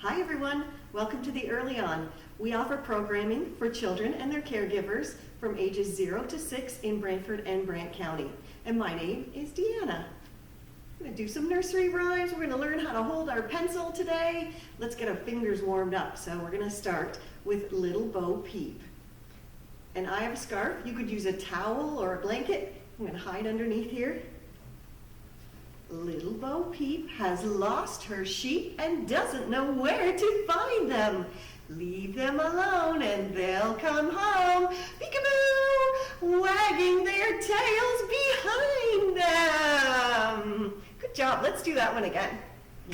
Hi everyone, welcome to the EarlyON. We offer programming for children and their caregivers from ages 0 to 6 in Brantford and Brant County. And my name is Deanna. I'm going to do some nursery rhymes. We're going to learn how to hold our pencil today. Let's get our fingers warmed up. So we're going to start with Little Bo Peep. And I have a scarf. You could use a towel or a blanket. I'm going to hide underneath here. Little Bo Peep has lost her sheep and doesn't know where to find them. Leave them alone and they'll come home, peekaboo, wagging their tails behind them. Good job. Let's do that one again.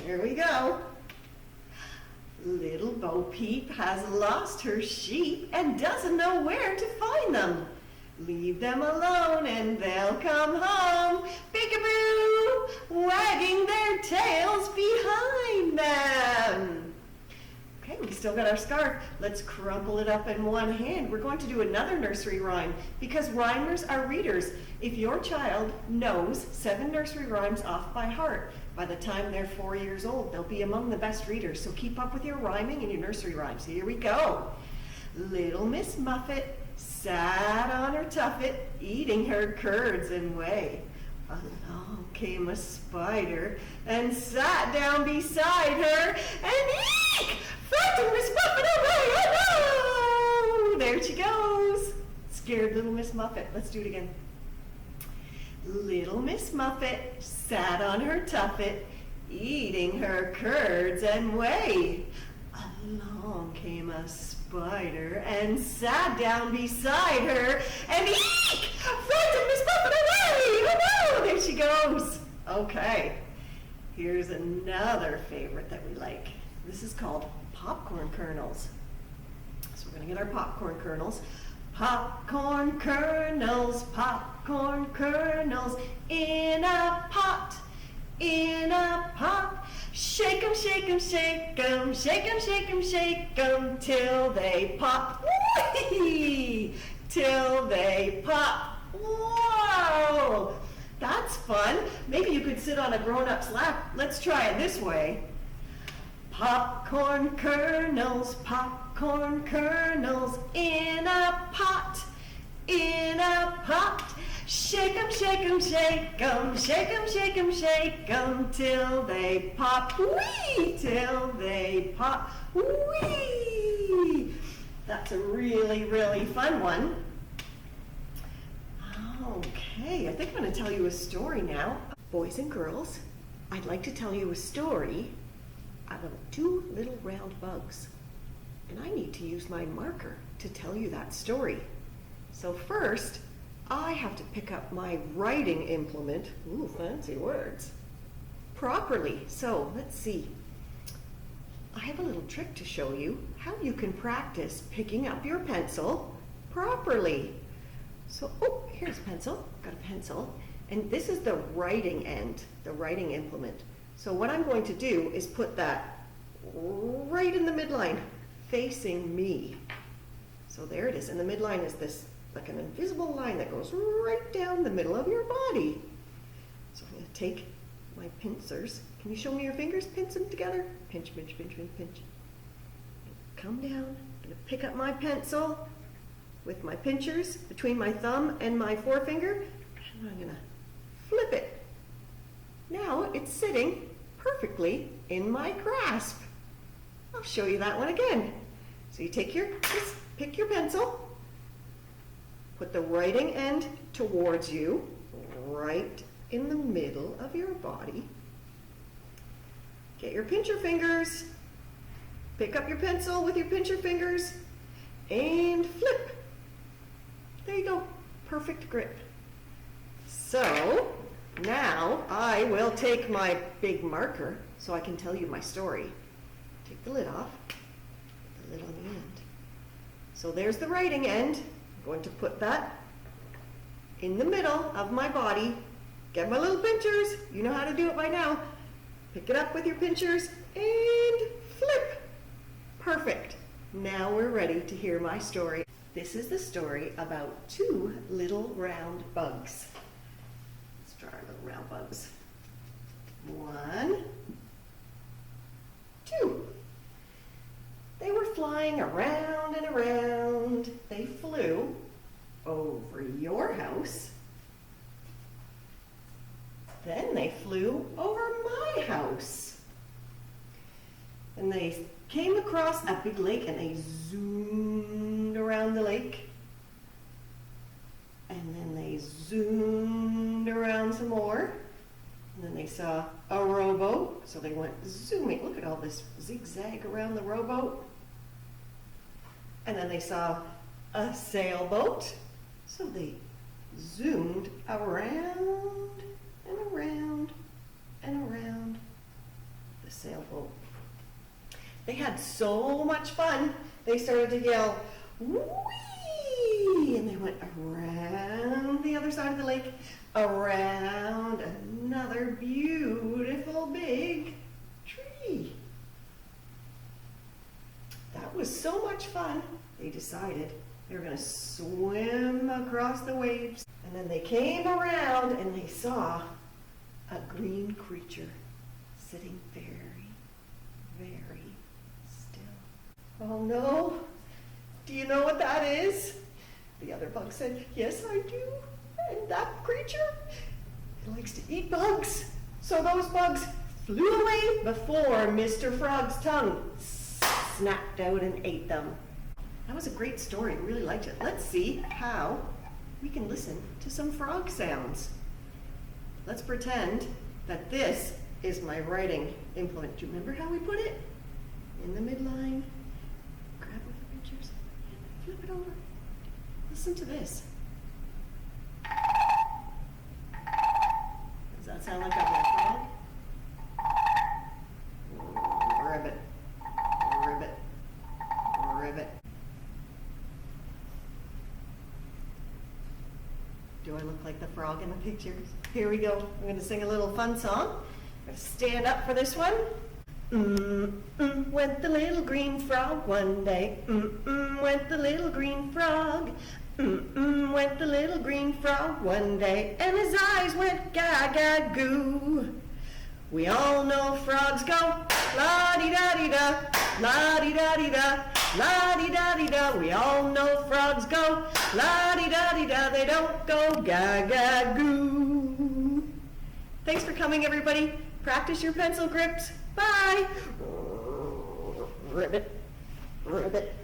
Here we go. Little Bo Peep has lost her sheep and doesn't know where to find them. Leave them alone and they'll come home, peekaboo, wagging their tails behind them. Okay, we still got our scarf. Let's crumple it up in one hand. We're going to do another nursery rhyme because rhymers are readers. If your child knows 7 nursery rhymes off by heart, by the time they're 4 years old, they'll be among the best readers. So keep up with your rhyming and your nursery rhymes. Here we go. Little Miss Muffet sat on her tuffet, eating her curds and whey. Along came a spider and sat down beside her, and eek! Frightened Miss Muffet away! Oh no! There she goes. Scared little Miss Muffet. Let's do it again. Little Miss Muffet sat on her tuffet, eating her curds and whey. Along came a spider and sat down beside her, and eek! Frightened Miss Muffet away! Oh no! There she goes. Okay, here's another favorite that we like. This is called popcorn kernels. So we're gonna get our popcorn kernels. Popcorn kernels, in a pot, in a pot. Shake 'em, shake 'em, shake 'em, shake 'em, shake 'em, shake 'em, till they pop. Whee! Till they pop. Whoa! That's fun. Maybe you could sit on a grown-up's lap. Let's try it this way. Popcorn kernels, in a pot, in a pot. Shake 'em, shake 'em, shake 'em, shake 'em, shake 'em, shake 'em, till they pop. Whee! Till they pop. Whee! That's a really, really fun one. Okay, I think I'm going to tell you a story now. Boys and girls, I'd like to tell you a story about 2 little round bugs. And I need to use my marker to tell you that story. So first, I have to pick up my writing implement, ooh, fancy words, properly. So let's see. I have a little trick to show you how you can practice picking up your pencil properly. So, oh, here's a pencil. Got a pencil. And this is the writing end, the writing implement. So what I'm going to do is put that right in the midline, facing me. So there it is. And the midline is this, like an invisible line that goes right down the middle of your body. So I'm going to take my pincers. Can you show me your fingers? Pinch them together. Pinch, pinch, pinch, pinch, pinch. Come down. I'm going to pick up my pencil with my pinchers between my thumb and my forefinger, and I'm going to flip it. Now it's sitting perfectly in my grasp. I'll show you that one again. So you take just pick your pencil, put the writing end towards you, right in the middle of your body. Get your pincher fingers, pick up your pencil with your pincher fingers, and flip. There you go, perfect grip. So now I will take my big marker so I can tell you my story. Take the lid off, put the lid on the end. So there's the writing end. I'm going to put that in the middle of my body. Get my little pinchers, you know how to do it by now. Pick it up with your pinchers and flip. Perfect. Now we're ready to hear my story. This is the story about 2 little round bugs. Let's draw our little round bugs. 1, 2. flying around and around. They flew over your house. Then they flew over my house. And they came across a big lake and they zoomed around the lake. And then they zoomed around some more. And then they saw a rowboat, so they went zooming. Look at all this zigzag around the rowboat. And then they saw a sailboat, so they zoomed around and around and around the sailboat. They had so much fun, they started to yell, "Whee!" And they went around the other side of the lake, around another beautiful big tree. That was so much fun, they decided they were going to swim across the waves. And then they came around and they saw a green creature sitting very, very still. "Oh no, do you know what that is?" The other bug said, "Yes, I do. And that creature, it likes to eat bugs." So those bugs flew away before Mr. Frog's tongue snapped out and ate them. That was a great story. I really liked it. Let's see how we can listen to some frog sounds. Let's pretend that this is my writing implement. Do you remember how we put it? In the midline. Grab one of the pictures and flip it over. Listen to this. Does that sound like a bullfrog? Ribbit, ribbit, ribbit. Do I look like the frog in the pictures? Here we go. I'm going to sing a little fun song. I'm going to stand up for this one. Went the little green frog one day. Went the little green frog. Went the little green frog one day, and his eyes went ga-ga-goo. We all know frogs go la-dee-da-dee-da, la-dee-da-dee-da, la-dee-da-dee-da. We all know frogs go la-dee-da-dee-da. They don't go ga-ga-goo. Thanks for coming, everybody. Practice your pencil grips. Bye. Ribbit, ribbit.